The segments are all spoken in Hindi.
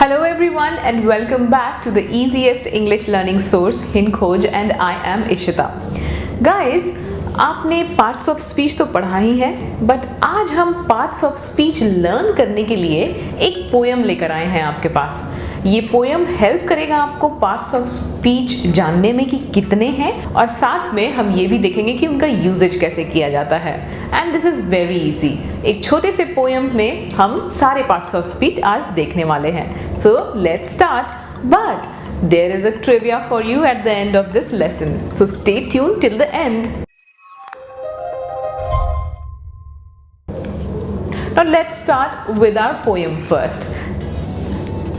Hello everyone and welcome back to the easiest English learning source HinKhoj and I am Ishita. Guys, आपने पार्ट्स ऑफ स्पीच तो पढ़ा ही है, बट आज हम पार्ट्स ऑफ स्पीच लर्न करने के लिए एक पोयम लेकर आए हैं आपके पास। ये पोयम हेल्प करेगा आपको पार्ट्स ऑफ स्पीच जानने में कि कितने हैं, और साथ में हम ये भी देखेंगे कि उनका यूजेज कैसे किया जाता है। And this is very easy. एक छोटे से पोयम में हम सारे पार्ट्स ऑफ स्पीच आज देखने वाले हैं। So let's start, but there is a trivia for you at the end of this lesson. So stay tuned till the end. Now let's start with our poem first.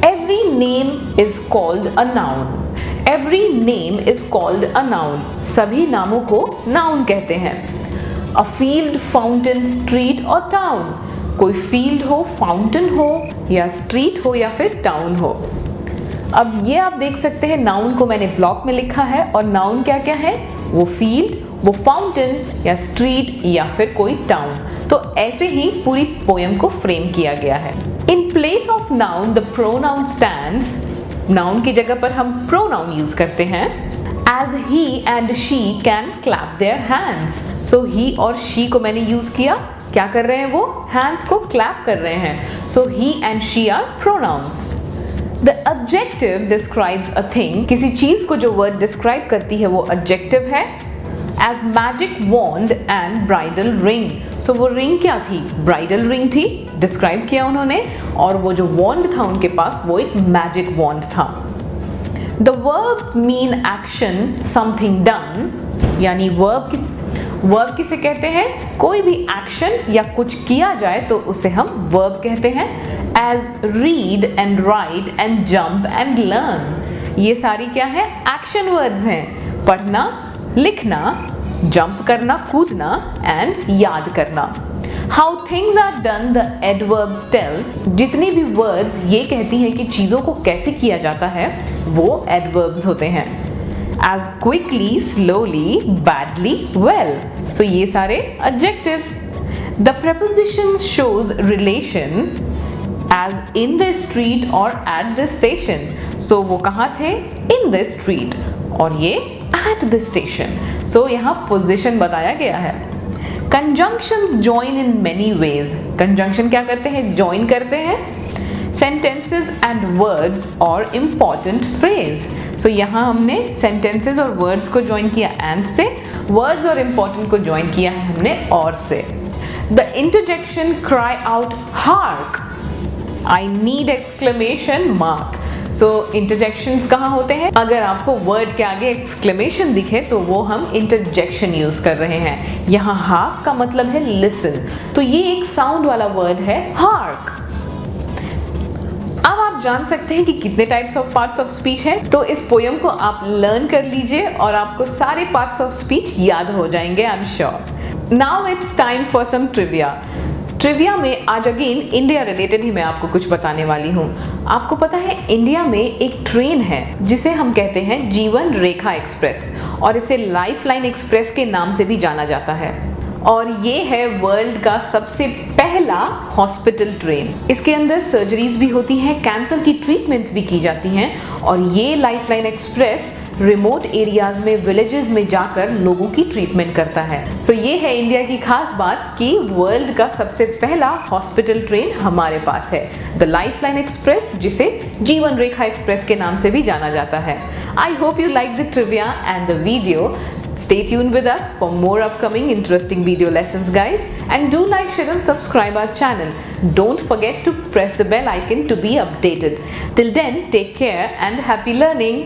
Every name is called a noun. Every name is called a noun. सभी नामों को noun कहते हैं. A field, fountain, street और town. कोई field हो, fountain हो, या street हो, या फिर town हो. अब ये आप देख सकते हैं, नाउन को मैंने ब्लॉक में लिखा है, और नाउन क्या क्या है? वो फील्ड, वो फाउंटेन, या स्ट्रीट, या फिर कोई टाउन। तो ऐसे ही पूरी पोयम को फ्रेम किया गया है। In place of noun the pronoun stands. Noun की जगह पर हम प्रोनाउन यूज करते हैं। As he and she can clap their hands. So he और शी को मैंने यूज किया, क्या कर रहे हैं? वो हैंड्स को क्लैप कर रहे हैं। So he and she are pronouns. The adjective describes a thing. किसी चीज को जो वर्ड डिस्क्राइब करती है वो adjective है। As magic wand and bridal ring. So वो रिंग क्या थी? ब्राइडल रिंग थी, डिस्क्राइब किया उन्होंने, और वो जो वॉन्ड था उनके पास वो एक मैजिक वॉन्ड था। The verbs mean action, something done. यानी वर्ब किसे कहते हैं? कोई भी एक्शन या कुछ किया जाए तो उसे हम वर्ब कहते हैं। As read and write and jump and learn. ये सारी क्या है? एक्शन वर्ड्स हैं। पढ़ना, लिखना, जंप करना, कूदना, एंड याद करना। How things are done the adverbs tell. जितनी भी वर्ड्स ये कहती हैं कि चीज़ों को कैसे किया जाता है, वो adverbs होते हैं। As quickly, slowly, badly, well. So ये सारे adjectives. The preposition shows relation as in the street or at the station. So वो कहाँ थे? In the street. और ये at the station. So यहाँ position बताया गया है। Conjunctions join in many ways. Conjunction क्या करते हैं? Join करते हैं sentences and words or important phrase. So यहाँ हमने sentences और words को join किया and से, words और important को join किया है हमने और से। The interjection cry out hark. I need exclamation mark. So interjections कहाँ होते हैं? अगर आपको word के आगे exclamation दिखे तो वो हम interjection यूज कर रहे हैं। यहाँ hark का मतलब है listen, तो ये एक sound वाला word है hark। अब आप जान सकते हैं कि कितने types of parts of speech है। तो इस पोयम को आप लर्न कर लीजिए और आपको सारे पार्ट्स ऑफ स्पीच याद हो जाएंगे, I am sure. Now it's time for some trivia. Trivia में आज अगेन इंडिया रिलेटेड ही मैं आपको कुछ बताने वाली हूँ। आपको पता है इंडिया में एक ट्रेन है जिसे हम कहते हैं जीवन रेखा एक्सप्रेस, और इसे लाइफलाइन एक्सप्रेस के नाम से भी जाना जाता है। और ये है वर्ल्ड का सबसे पहला हॉस्पिटल ट्रेन। इसके अंदर सर्जरीज भी होती हैं, कैंसर की ट्रीटमेंट्स भी की जाती हैं, और ये लाइफलाइन एक्सप्रेस रिमोट एरियाज में, विलेजेस में जाकर लोगों की ट्रीटमेंट करता है। सो ये है इंडिया की खास बात कि वर्ल्ड का सबसे पहला हॉस्पिटल ट्रेन हमारे पास है, द लाइफलाइन एक्सप्रेस, जिसे जीवन रेखा एक्सप्रेस के नाम से भी जाना जाता है। I hope you like the trivia and the video. Stay tuned with us for more upcoming interesting video lessons, guys, and do like, share and subscribe our channel. Don't forget to press the bell icon to be updated. Till then, take care and happy learning.